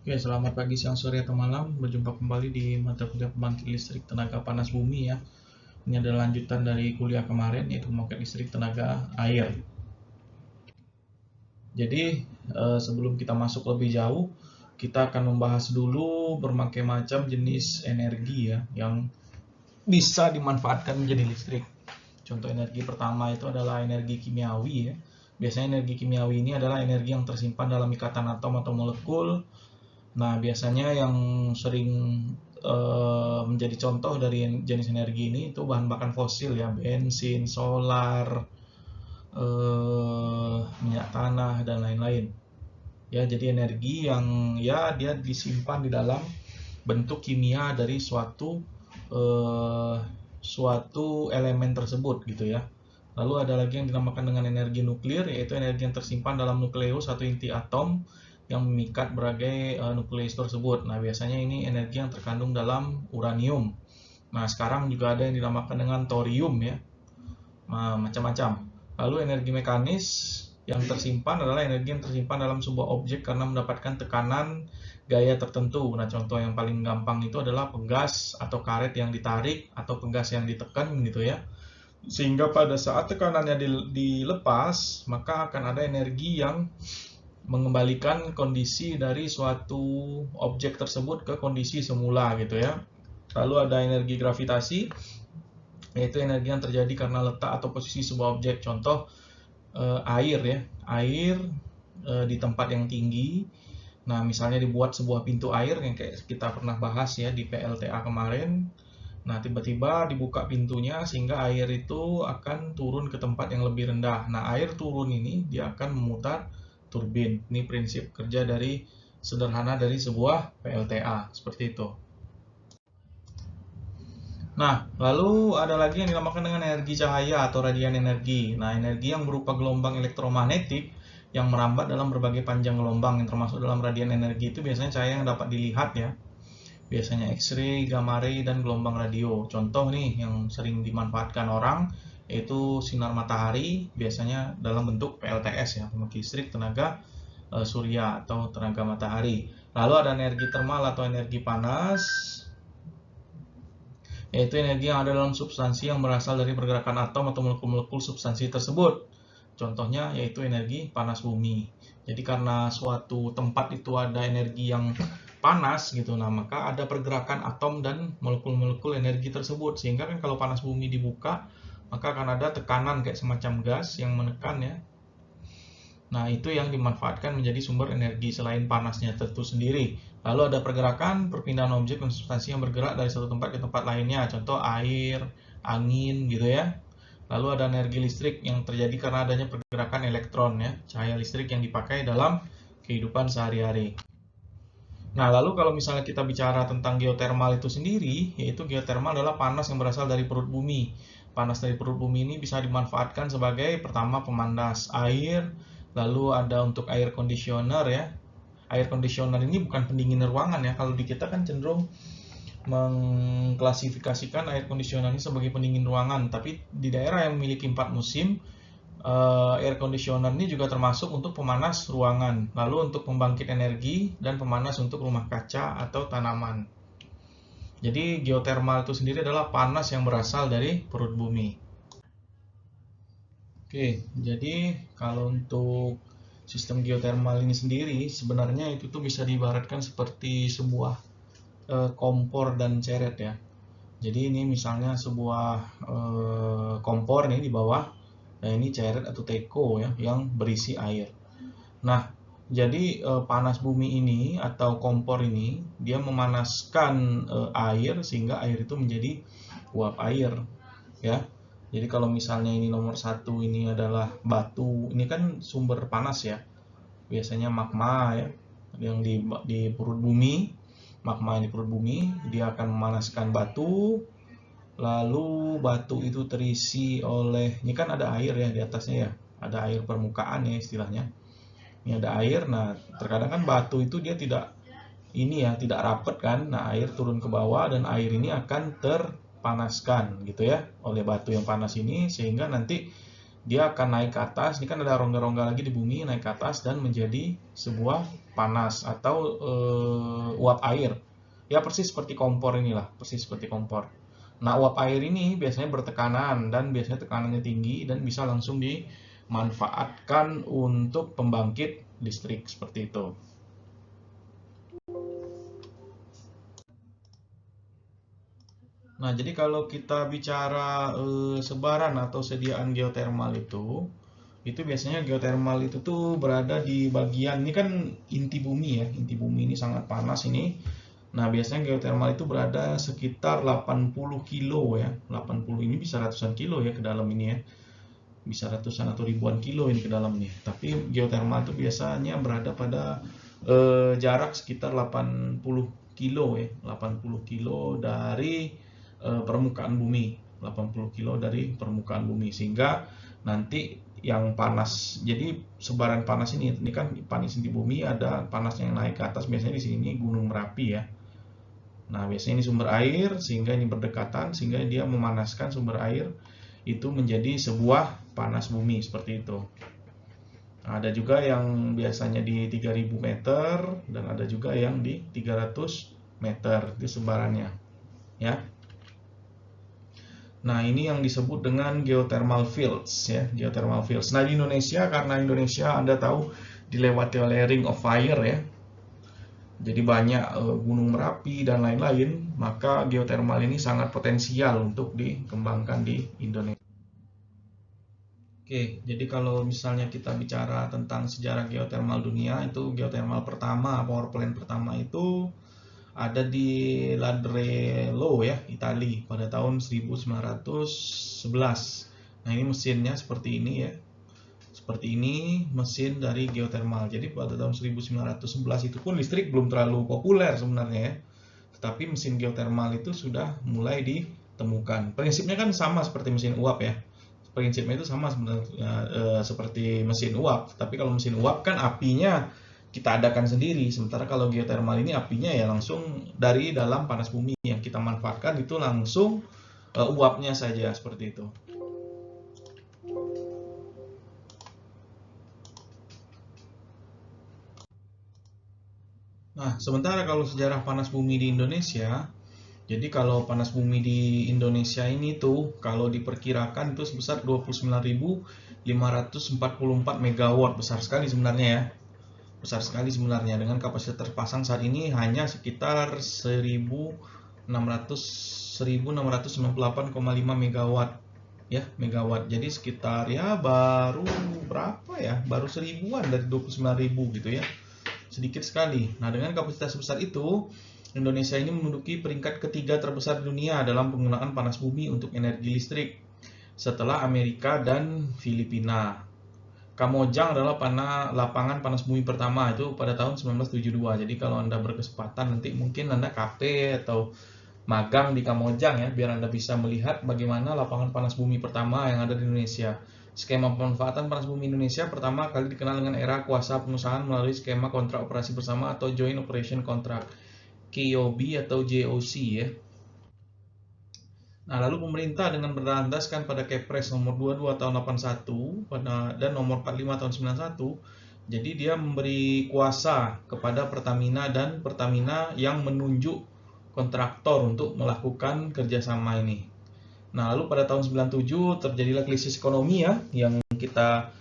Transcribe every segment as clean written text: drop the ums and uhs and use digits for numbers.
Oke, selamat pagi, siang, sore, atau malam. Berjumpa kembali di mata kuliah pembangkit listrik tenaga panas bumi ya. Ini adalah lanjutan dari kuliah kemarin, yaitu pembangkit listrik tenaga air. Jadi, sebelum kita masuk lebih jauh, kita akan membahas dulu berbagai macam jenis energi ya, yang bisa dimanfaatkan menjadi listrik. Contoh energi pertama itu adalah energi kimiawi ya. Biasanya energi kimiawi ini adalah energi yang tersimpan dalam ikatan atom atau molekul. Nah, biasanya yang sering menjadi contoh dari jenis energi ini itu bahan bakar fosil ya, bensin, solar, minyak tanah, dan lain-lain. Ya, jadi energi yang ya dia disimpan di dalam bentuk kimia dari suatu elemen tersebut gitu ya. Lalu ada lagi yang dinamakan dengan energi nuklir, yaitu energi yang tersimpan dalam nukleus atau inti atom yang memikat berbagai nukleus tersebut. Nah, biasanya ini energi yang terkandung dalam uranium. Nah, sekarang juga ada yang dinamakan dengan thorium ya. Nah, macam-macam. Lalu energi mekanis yang tersimpan adalah energi yang tersimpan dalam sebuah objek karena mendapatkan tekanan gaya tertentu. Nah, contoh yang paling gampang itu adalah pegas atau karet yang ditarik atau pegas yang ditekan gitu ya. Sehingga pada saat tekanannya dilepas, maka akan ada energi yang mengembalikan kondisi dari suatu objek tersebut ke kondisi semula gitu ya. Lalu ada energi gravitasi, yaitu energi yang terjadi karena letak atau posisi sebuah objek. Contoh air ya, air di tempat yang tinggi. Nah, misalnya dibuat sebuah pintu air yang kayak kita pernah bahas ya di PLTA kemarin. Nah, tiba-tiba dibuka pintunya sehingga air itu akan turun ke tempat yang lebih rendah. Nah, air turun ini dia akan memutar turbin. Ini prinsip kerja dari sederhana dari sebuah PLTA, seperti itu. Nah, lalu ada lagi yang dinamakan dengan energi cahaya atau radian energi. Nah, energi yang berupa gelombang elektromagnetik yang merambat dalam berbagai panjang gelombang yang termasuk dalam radian energi itu biasanya cahaya yang dapat dilihat ya. Biasanya X-ray, gamma ray, dan gelombang radio. Contoh nih yang sering dimanfaatkan orang yaitu sinar matahari, biasanya dalam bentuk PLTS ya, pembangkit listrik tenaga surya atau tenaga matahari. Lalu ada energi termal atau energi panas, yaitu energi yang ada dalam substansi yang berasal dari pergerakan atom atau molekul-molekul substansi tersebut. Contohnya yaitu energi panas bumi. Jadi karena suatu tempat itu ada energi yang panas gitu, nah maka ada pergerakan atom dan molekul-molekul energi tersebut. Sehingga kan kalau panas bumi dibuka, maka akan ada tekanan kayak semacam gas yang menekan ya. Nah, itu yang dimanfaatkan menjadi sumber energi selain panasnya tentu sendiri. Lalu ada pergerakan, perpindahan objek dan substansi yang bergerak dari satu tempat ke tempat lainnya. Contoh air, angin gitu ya. Lalu ada energi listrik yang terjadi karena adanya pergerakan elektron ya, cahaya listrik yang dipakai dalam kehidupan sehari-hari. Nah, lalu kalau misalnya kita bicara tentang geotermal itu sendiri, yaitu geotermal adalah panas yang berasal dari perut bumi. Panas dari perut bumi ini bisa dimanfaatkan sebagai pertama pemanas air, lalu ada untuk air conditioner ya. Air conditioner ini bukan pendingin ruangan ya. Kalau di kita kan cenderung mengklasifikasikan air conditioner ini sebagai pendingin ruangan, tapi di daerah yang memiliki 4 musim, air conditioner ini juga termasuk untuk pemanas ruangan, lalu untuk pembangkit energi dan pemanas untuk rumah kaca atau tanaman. Jadi geotermal itu sendiri adalah panas yang berasal dari perut bumi. Oke, jadi kalau untuk sistem geotermal ini sendiri sebenarnya itu tuh bisa diibaratkan seperti sebuah kompor dan ceret ya. Jadi ini misalnya sebuah kompor nih di bawah. Nah, ini ceret atau teko ya yang berisi air. Nah, jadi panas bumi ini atau kompor ini dia memanaskan air sehingga air itu menjadi uap air ya. Jadi kalau misalnya ini nomor 1 ini adalah batu, ini kan sumber panas ya. Biasanya magma ya yang di perut bumi. Magma yang di perut bumi dia akan memanaskan batu. Lalu batu itu terisi oleh, ini kan ada air ya di atasnya ya, ada air permukaan ya istilahnya. Ini ada air, nah terkadang kan batu itu dia tidak tidak rapat kan, nah air turun ke bawah dan air ini akan terpanaskan gitu ya oleh batu yang panas ini, sehingga nanti dia akan naik ke atas. Ini kan ada rongga-rongga lagi di bumi, naik ke atas dan menjadi sebuah panas atau uap air. Ya persis seperti kompor inilah, persis seperti kompor. Nah, uap air ini biasanya bertekanan dan biasanya tekanannya tinggi dan bisa langsung dimanfaatkan untuk pembangkit listrik seperti itu. Nah, jadi kalau kita bicara sebaran atau sediaan geotermal itu biasanya geotermal itu tuh berada di bagian ini kan inti bumi ya, inti bumi ini sangat panas ini. Nah, biasanya geotermal itu berada sekitar 80 kilo ya, 80 ini bisa ratusan kilo ya ke dalam ini ya, bisa ratusan atau ribuan kilo ini ke dalam nih. Tapi geotermal itu biasanya berada pada jarak sekitar 80 kilo ya, 80 kilo dari permukaan bumi, 80 kilo dari permukaan bumi, sehingga nanti yang panas, jadi sebaran panas ini kan panas di bumi, ada panas yang naik ke atas, biasanya di sini Gunung Merapi ya. Nah, biasanya ini sumber air, sehingga ini berdekatan, sehingga dia memanaskan sumber air itu menjadi sebuah panas bumi seperti itu. Nah, ada juga yang biasanya di 3000 meter dan ada juga yang di 300 meter di sebarannya ya. Nah, ini yang disebut dengan geothermal fields ya, geothermal fields. Nah, di Indonesia, karena Indonesia Anda tahu dilewati oleh Ring of Fire ya. Jadi banyak gunung Merapi dan lain-lain, maka geothermal ini sangat potensial untuk dikembangkan di Indonesia. Oke, jadi kalau misalnya kita bicara tentang sejarah geothermal dunia, itu geothermal pertama, power plant pertama itu ada di Ladrello ya, Italia pada tahun 1911. Nah, ini mesinnya seperti ini ya. Seperti ini mesin dari geothermal. Jadi pada tahun 1911 itu pun listrik belum terlalu populer sebenarnya ya. Tetapi mesin geothermal itu sudah mulai ditemukan. Prinsipnya kan sama seperti mesin uap ya. Prinsipnya itu sama sebenarnya seperti mesin uap. Tapi kalau mesin uap kan apinya kita adakan sendiri, sementara kalau geothermal ini apinya ya langsung dari dalam panas bumi, yang kita manfaatkan itu langsung uapnya saja seperti itu. Nah, sementara kalau sejarah panas bumi di Indonesia, jadi kalau panas bumi di Indonesia ini tuh kalau diperkirakan itu sebesar 29.544 megawatt, besar sekali sebenarnya ya. Besar sekali sebenarnya, dengan kapasitas terpasang saat ini hanya sekitar 1698,5 megawatt ya, megawatt. Jadi sekitar ya baru berapa ya? Baru 1000-an dari 29.000 gitu ya. Sedikit sekali. Nah, dengan kapasitas sebesar itu, Indonesia ini menduduki peringkat ketiga terbesar di dunia dalam penggunaan panas bumi untuk energi listrik setelah Amerika dan Filipina. Kamojang adalah lapangan panas bumi pertama itu pada tahun 1972. Jadi kalau Anda berkesempatan nanti mungkin Anda KP atau magang di Kamojang ya, biar Anda bisa melihat bagaimana lapangan panas bumi pertama yang ada di Indonesia. Skema pemanfaatan panas bumi Indonesia pertama kali dikenal dengan era kuasa pengusahaan melalui skema kontrak operasi bersama atau Joint Operation Contract, KOB atau JOC ya. Nah, lalu pemerintah dengan berlandaskan pada Kepres nomor 22 tahun 81 dan nomor 45 tahun 91, jadi dia memberi kuasa kepada Pertamina dan Pertamina yang menunjuk kontraktor untuk melakukan kerjasama ini. Nah, lalu pada tahun 97 terjadilah krisis ekonomi ya, yang kita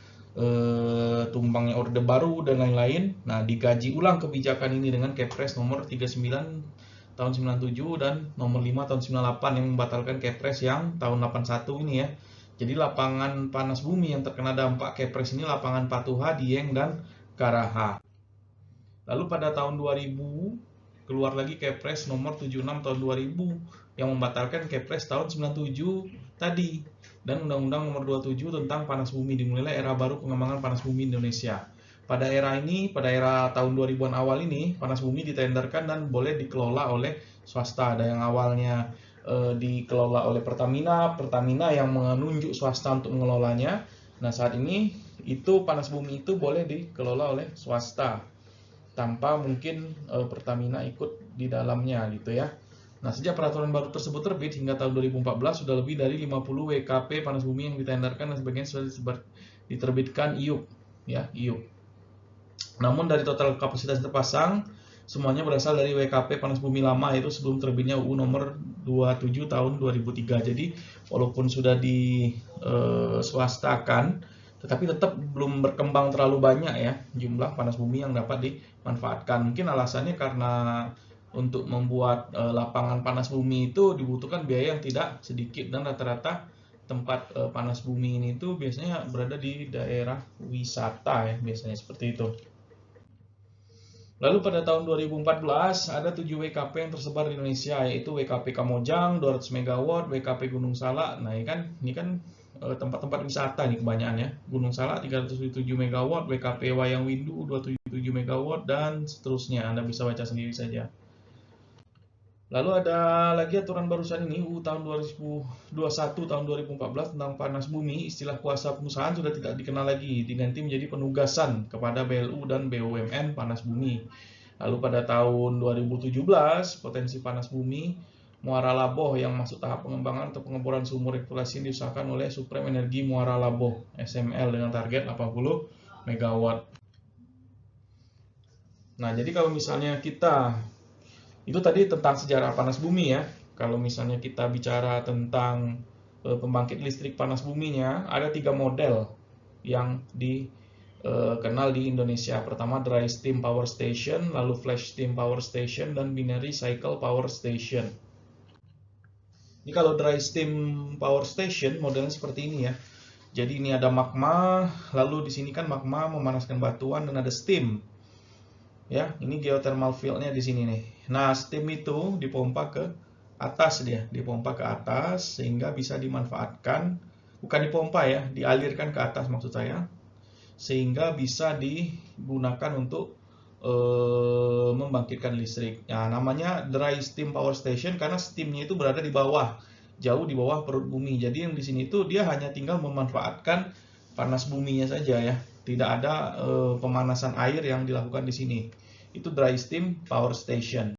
tumbangnya Orde Baru dan lain-lain. Nah, digaji ulang kebijakan ini dengan Kepres nomor 39 tahun 97 dan nomor 5 tahun 98 yang membatalkan Kepres yang tahun 81 ini ya. Jadi lapangan panas bumi yang terkena dampak Kepres ini lapangan Patuha, Dieng, dan Garaha. Lalu pada tahun 2000 keluar lagi Kepres nomor 76 tahun 2000 yang membatalkan Kepres tahun 97 tadi dan Undang-Undang nomor 27 tentang panas bumi. Dimulailah era baru pengembangan panas bumi Indonesia. Pada era ini, pada era tahun 2000-an awal ini, panas bumi ditenderkan dan boleh dikelola oleh swasta. Ada yang awalnya dikelola oleh Pertamina, Pertamina yang menunjuk swasta untuk mengelolanya. Nah, saat ini itu panas bumi itu boleh dikelola oleh swasta tanpa mungkin Pertamina ikut di dalamnya gitu ya. Nah, sejak peraturan baru tersebut terbit hingga tahun 2014 sudah lebih dari 50 WKP panas bumi yang ditenderkan dan sebagian sudah diterbitkan IUP, ya, IUP. Namun dari total kapasitas terpasang semuanya berasal dari WKP panas bumi lama, yaitu sebelum terbitnya UU nomor 27 tahun 2003. Jadi walaupun sudah diswastakan, tetapi tetap belum berkembang terlalu banyak ya jumlah panas bumi yang dapat dimanfaatkan. Mungkin alasannya karena untuk membuat lapangan panas bumi itu dibutuhkan biaya yang tidak sedikit, dan rata-rata tempat panas bumi ini tuh biasanya berada di daerah wisata ya, biasanya seperti itu. Lalu pada tahun 2014 ada 7 WKP yang tersebar di Indonesia, yaitu WKP Kamojang 200 MW, WKP Gunung Salak. Nah, ini kan tempat-tempat wisata nih kebanyakan ya. Gunung Salak 307 MW, WKP Wayang Windu 277 MW, dan seterusnya. Anda bisa baca sendiri saja. Lalu ada lagi aturan barusan ini, UU tahun 2021 tahun 2014 tentang panas bumi. Istilah kuasa pengusahaan sudah tidak dikenal lagi, diganti menjadi penugasan kepada BLU dan BUMN panas bumi. Lalu pada tahun 2017 potensi panas bumi Muara Laboh yang masuk tahap pengembangan atau pengeboran sumur eksplorasi diusahakan oleh Supreme Energi Muara Laboh SML dengan target 80 MW. Nah, jadi kalau misalnya kita itu tadi tentang sejarah panas bumi ya. Kalau misalnya kita bicara tentang pembangkit listrik panas buminya, ada 3 model yang dikenal di Indonesia. Pertama dry steam power station, lalu flash steam power station, dan binary cycle power station. Ini kalau dry steam power station modelnya seperti ini ya. Jadi ini ada magma, lalu di sini kan magma memanaskan batuan, dan ada steam. Ya, ini geothermal field-nya di sini nih. Nah, steam itu dipompa ke atas dipompa ke atas sehingga bisa dimanfaatkan, bukan dipompa ya, dialirkan ke atas maksud saya, sehingga bisa digunakan untuk membangkitkan listrik. Nah, namanya dry steam power station karena steamnya itu berada di bawah, jauh di bawah perut bumi. Jadi yang di sini itu dia hanya tinggal memanfaatkan panas buminya saja ya. Tidak ada pemanasan air yang dilakukan di sini. Itu dry steam power station.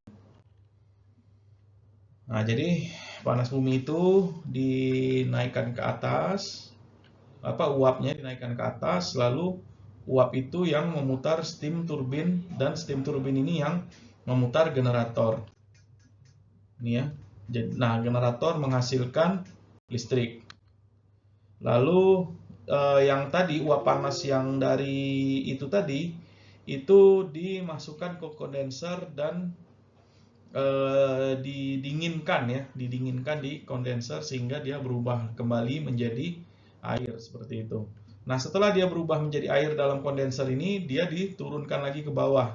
Nah, jadi panas bumi itu dinaikkan ke atas, uapnya dinaikkan ke atas, lalu uap itu yang memutar steam turbin, dan steam turbin ini yang memutar generator. Ini ya. Nah, generator menghasilkan listrik. Lalu yang tadi uap panas yang dari itu tadi itu dimasukkan ke kondenser dan didinginkan di kondenser sehingga dia berubah kembali menjadi air seperti itu. Nah, setelah dia berubah menjadi air dalam kondenser ini, dia diturunkan lagi ke bawah.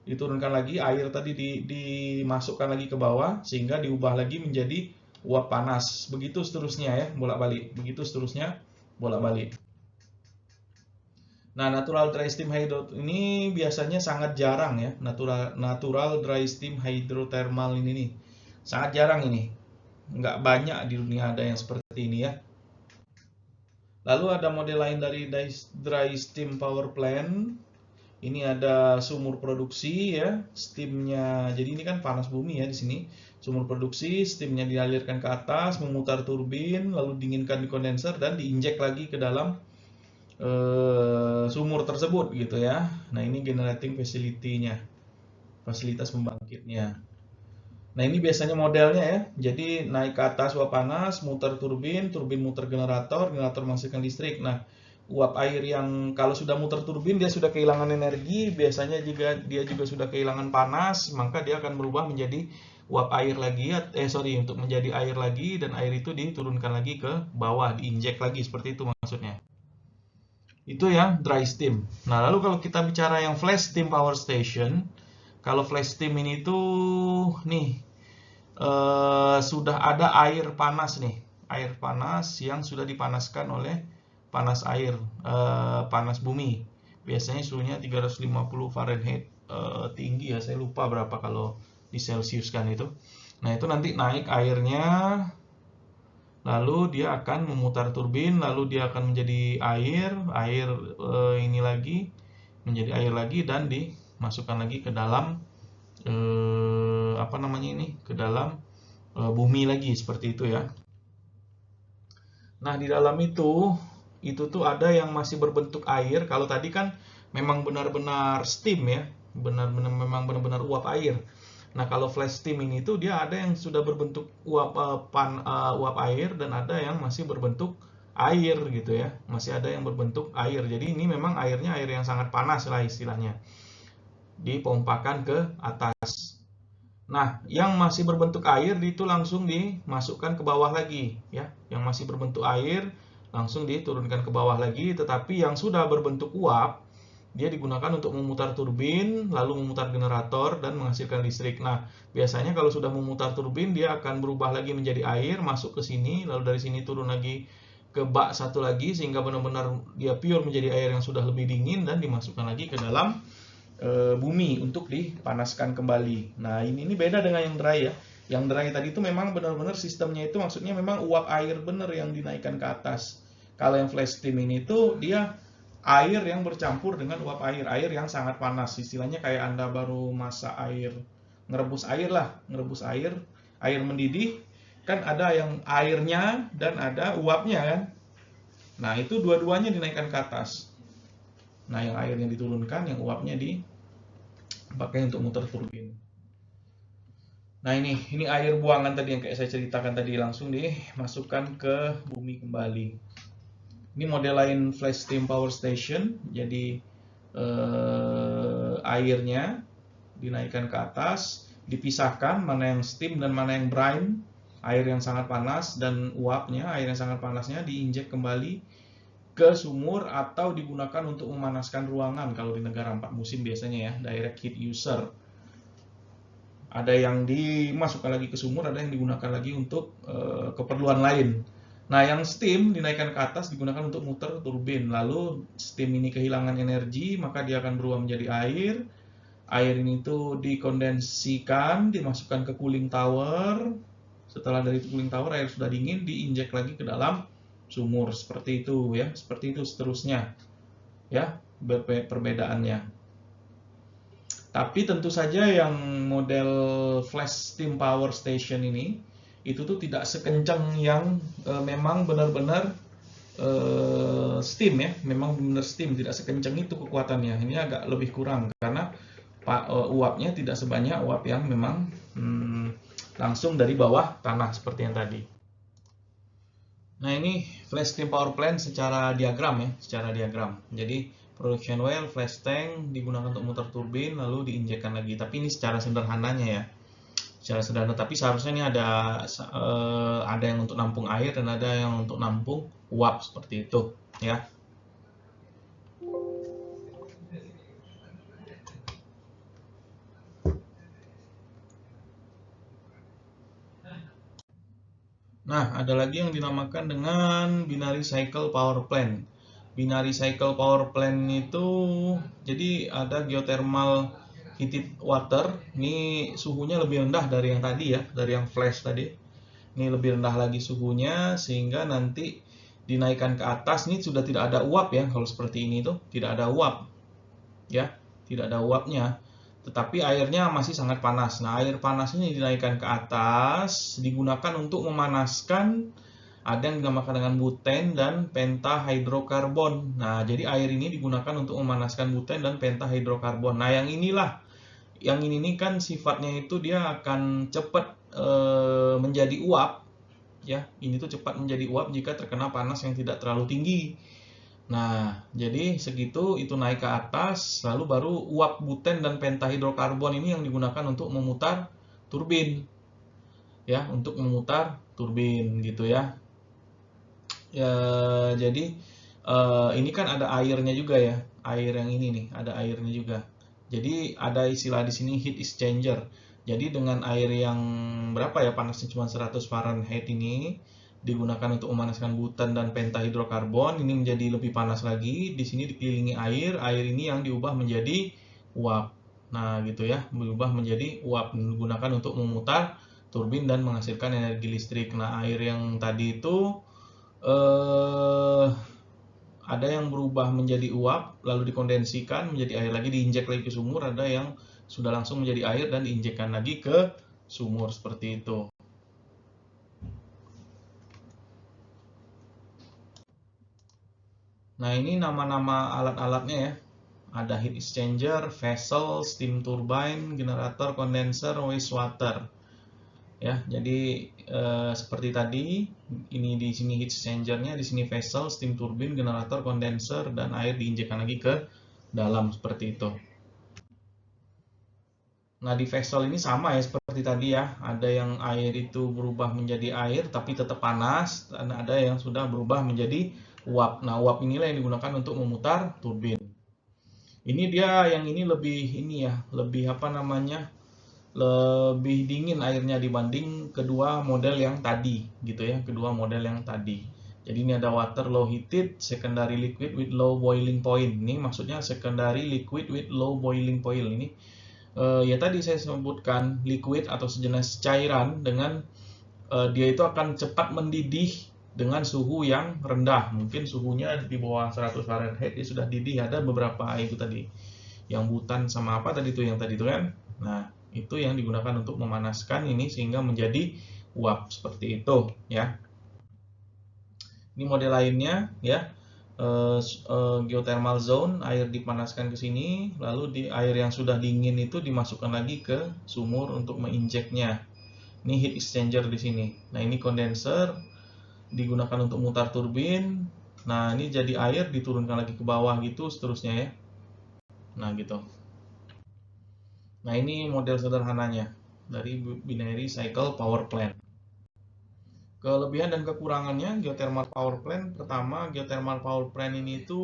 Diturunkan lagi air tadi dimasukkan lagi ke bawah sehingga diubah lagi menjadi uap panas. Begitu seterusnya ya, bolak-balik. Begitu seterusnya bolak-balik. Nah, natural dry steam hydro ini biasanya sangat jarang ya. Natural dry steam hydrothermal ini nih. Sangat jarang ini. Nggak banyak di dunia ada yang seperti ini ya. Lalu ada model lain dari dry steam power plant. Ini ada sumur produksi ya, steamnya. Jadi ini kan panas bumi ya di sini. Sumur produksi, steamnya dialirkan ke atas, memutar turbin, lalu dinginkan di kondenser dan diinjek lagi ke dalam sumur tersebut gitu ya. Nah, ini generating facility-nya, fasilitas pembangkitnya. Nah, ini biasanya modelnya ya. Jadi naik ke atas uap panas, muter turbin, turbin muter generator, generator menghasilkan listrik. Nah, uap air yang kalau sudah muter turbin dia sudah kehilangan energi, biasanya juga dia juga sudah kehilangan panas, maka dia akan berubah menjadi uap air lagi untuk menjadi air lagi, dan air itu diturunkan lagi ke bawah, diinjek lagi seperti itu maksudnya. Itu yang dry steam. Nah, lalu kalau kita bicara yang flash steam power station, kalau flash steam ini tuh nih sudah ada air panas nih, air panas yang sudah dipanaskan oleh panas air, panas bumi. Biasanya suhunya 350 Fahrenheit, tinggi ya, saya lupa berapa kalau di Celsius kan itu. Nah, itu nanti naik airnya, lalu dia akan memutar turbin, lalu dia akan menjadi air ini lagi menjadi air lagi, dan dimasukkan lagi ke dalam apa namanya ini, ke dalam bumi lagi seperti itu ya. Nah, di dalam itu tuh ada yang masih berbentuk air. Kalau tadi kan memang benar-benar steam ya, memang benar-benar uap air. Nah, kalau flash steam ini tuh dia ada yang sudah berbentuk uap air dan ada yang masih berbentuk air gitu ya. Masih ada yang berbentuk air. Jadi ini memang airnya air yang sangat panas lah istilahnya. Dipompakan ke atas. Nah, yang masih berbentuk air itu langsung dimasukkan ke bawah lagi ya. Yang masih berbentuk air langsung diturunkan ke bawah lagi, tetapi yang sudah berbentuk uap dia digunakan untuk memutar turbin, lalu memutar generator dan menghasilkan listrik. Nah, biasanya kalau sudah memutar turbin dia akan berubah lagi menjadi air, masuk ke sini, lalu dari sini turun lagi ke bak satu lagi sehingga benar-benar dia pure menjadi air yang sudah lebih dingin dan dimasukkan lagi ke dalam bumi untuk dipanaskan kembali. Nah, ini beda dengan yang dry ya. Yang dry tadi itu memang benar-benar sistemnya itu maksudnya memang uap air benar yang dinaikkan ke atas. Kalau yang flash steam ini tuh dia air yang bercampur dengan uap air, air yang sangat panas. Istilahnya kayak Anda baru masak air, ngerebus air lah, ngerebus air, air mendidih, kan ada yang airnya dan ada uapnya kan. Nah, itu dua-duanya dinaikkan ke atas. Nah, yang airnya diturunkan, yang uapnya dipakai untuk muter turbin. Nah, ini air buangan tadi yang kayak saya ceritakan tadi langsung dimasukkan ke bumi kembali. Ini model lain flash steam power station. Jadi airnya dinaikkan ke atas, dipisahkan mana yang steam dan mana yang brine. Air yang sangat panas dan uapnya, air yang sangat panasnya diinjek kembali ke sumur atau digunakan untuk memanaskan ruangan kalau di negara 4 musim biasanya ya, direct heat user. Ada yang dimasukkan lagi ke sumur, ada yang digunakan lagi untuk keperluan lain. Nah, yang steam dinaikkan ke atas digunakan untuk muter turbin. Lalu steam ini kehilangan energi, maka dia akan berubah menjadi air. Air ini tuh dikondensikan, dimasukkan ke cooling tower. Setelah dari cooling tower air sudah dingin, diinjek lagi ke dalam sumur seperti itu ya, seperti itu seterusnya. Ya, perbedaannya. Tapi tentu saja yang model flash steam power station ini itu tuh tidak sekencang yang memang benar-benar steam ya, memang benar steam, tidak sekencang itu kekuatannya. Ini agak lebih kurang karena uapnya tidak sebanyak uap yang memang langsung dari bawah tanah seperti yang tadi. Nah, ini flash steam power plant secara diagram ya, secara diagram. Jadi production well, flash tank digunakan untuk muter turbin lalu diinjekkan lagi. Tapi ini secara sederhananya ya. Secara sederhana, tapi seharusnya ini ada yang untuk nampung air dan ada yang untuk nampung uap seperti itu ya. Nah, ada lagi yang dinamakan dengan binary cycle power plant. Binary cycle power plant itu jadi ada geothermal heated water. Ini suhunya lebih rendah dari yang tadi ya, dari yang flash tadi. Ini lebih rendah lagi suhunya sehingga nanti dinaikkan ke atas. Ini sudah tidak ada uap ya. Kalau seperti ini tuh tidak ada uap. Ya, tidak ada uapnya. Tetapi airnya masih sangat panas. Nah, air panas ini dinaikkan ke atas, digunakan untuk memanaskan ada yang dinamakan dengan buten dan pentahydrokarbon. Nah, jadi air ini digunakan untuk memanaskan buten dan pentahydrokarbon. Nah, yang ini kan sifatnya itu dia akan cepat menjadi uap. Ya, ini tuh cepat menjadi uap jika terkena panas yang tidak terlalu tinggi. Nah, jadi segitu itu naik ke atas, lalu baru uap buten dan pentahydrokarbon ini yang digunakan untuk memutar turbin. Ya, untuk memutar turbin gitu ya. Jadi ini kan ada airnya juga ya. Air yang ini nih, ada airnya juga. Jadi ada istilah di sini heat exchanger. Jadi dengan air yang berapa ya panasnya cuma 100 Fahrenheit ini digunakan untuk memanaskan butan dan pentahydrokarbon, ini menjadi lebih panas lagi. Di sini dikelilingi air, air ini yang diubah menjadi uap. Nah, gitu ya, berubah menjadi uap digunakan untuk memutar turbin dan menghasilkan energi listrik. Nah, air yang tadi itu ada yang berubah menjadi uap lalu dikondensikan menjadi air lagi, diinjek lagi ke sumur. Ada yang sudah langsung menjadi air dan diinjekkan lagi ke sumur seperti itu. Nah, ini nama-nama alat-alatnya ya. Ada heat exchanger, vessel, steam turbine, generator, condenser, wastewater. Ya, jadi seperti tadi, ini di sini heat exchanger-nya, di sini vessel, steam turbine, generator, condenser, dan air diinjekkan lagi ke dalam seperti itu. Nah, di vessel ini sama ya seperti tadi ya. Ada yang air itu berubah menjadi air tapi tetap panas, dan ada yang sudah berubah menjadi uap. Nah, uap inilah yang digunakan untuk memutar turbin. Ini dia yang ini lebih ini ya, lebih apa namanya? Lebih dingin airnya dibanding kedua model yang tadi gitu ya, kedua model yang tadi. Jadi ini ada water low heated, secondary liquid with low boiling point. Ini maksudnya secondary liquid with low boiling point ini. Ya tadi saya sebutkan liquid atau sejenis cairan dengan dia itu akan cepat mendidih dengan suhu yang rendah. Mungkin suhunya di bawah 100 Fahrenheit dia sudah didih. Ada beberapa itu tadi. Yang butan sama apa tadi itu yang tadi itu kan. Nah, itu yang digunakan untuk memanaskan ini sehingga menjadi uap seperti itu ya. Ini model lainnya ya. Geothermal zone, air dipanaskan ke sini, lalu di air yang sudah dingin itu dimasukkan lagi ke sumur untuk menginjeknya. Ini heat exchanger di sini. Nah, ini condenser digunakan untuk mutar turbin. Nah, ini jadi air diturunkan lagi ke bawah gitu seterusnya ya. Nah, gitu. Nah, ini model sederhananya dari binary cycle power plant. Kelebihan dan kekurangannya geothermal power plant. Pertama, geothermal power plant ini itu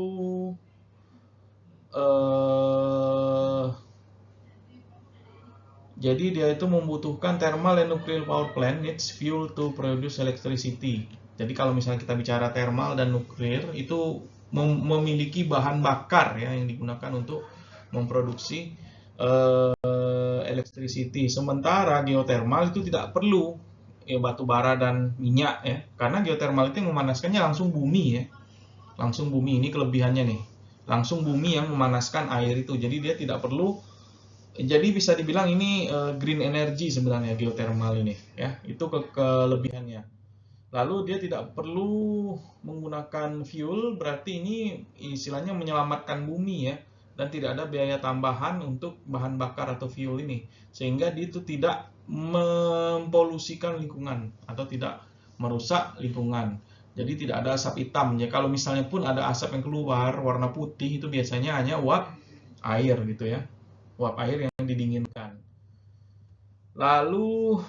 jadi dia itu membutuhkan thermal and nuclear power plant needs fuel to produce electricity. Jadi kalau misalnya kita bicara thermal dan nuklir itu memiliki bahan bakar ya yang digunakan untuk memproduksi electricity. Sementara geothermal itu tidak perlu ya, batu bara dan minyak ya, karena geothermal itu yang memanaskannya langsung bumi ya, langsung bumi. Ini kelebihannya nih, langsung bumi yang memanaskan air itu. Jadi dia tidak perlu. Jadi bisa dibilang ini green energy sebenarnya geothermal ini ya. Itu kelebihannya. Lalu dia tidak perlu menggunakan fuel, berarti ini istilahnya menyelamatkan bumi ya. Dan tidak ada biaya tambahan untuk bahan bakar atau fuel ini. Sehingga dia itu tidak mempolusikan lingkungan atau tidak merusak lingkungan. Jadi tidak ada asap hitam ya. Kalau misalnya pun ada asap yang keluar warna putih itu biasanya hanya uap air gitu ya. Uap air yang didinginkan. Lalu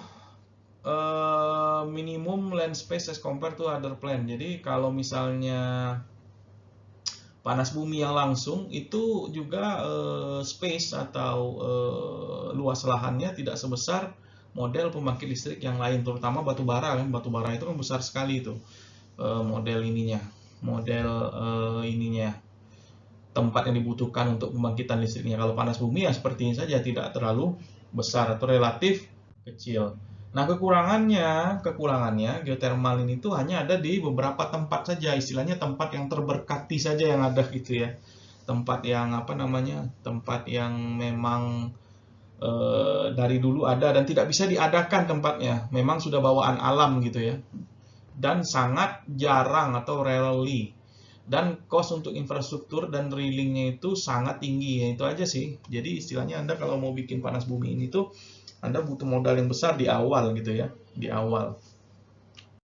minimum land space as compared to other plant. Jadi kalau misalnya panas bumi yang langsung itu juga space atau luas lahannya tidak sebesar model pembangkit listrik yang lain, terutama batu bara kan. Batu bara itu kan besar sekali itu model ininya, tempat yang dibutuhkan untuk pembangkitan listriknya. Kalau panas bumi ya seperti ini saja, tidak terlalu besar atau relatif kecil. Nah, kekurangannya geothermal ini tuh hanya ada di beberapa tempat saja, istilahnya tempat yang terberkati saja yang ada gitu ya. Tempat yang apa namanya? Tempat yang memang dari dulu ada dan tidak bisa diadakan tempatnya. Memang sudah bawaan alam gitu ya. Dan sangat jarang atau rarely. Dan cost untuk infrastruktur dan drillingnya itu sangat tinggi ya, itu aja sih. Jadi istilahnya Anda kalau mau bikin panas bumi ini tuh Anda butuh modal yang besar di awal gitu ya, di awal.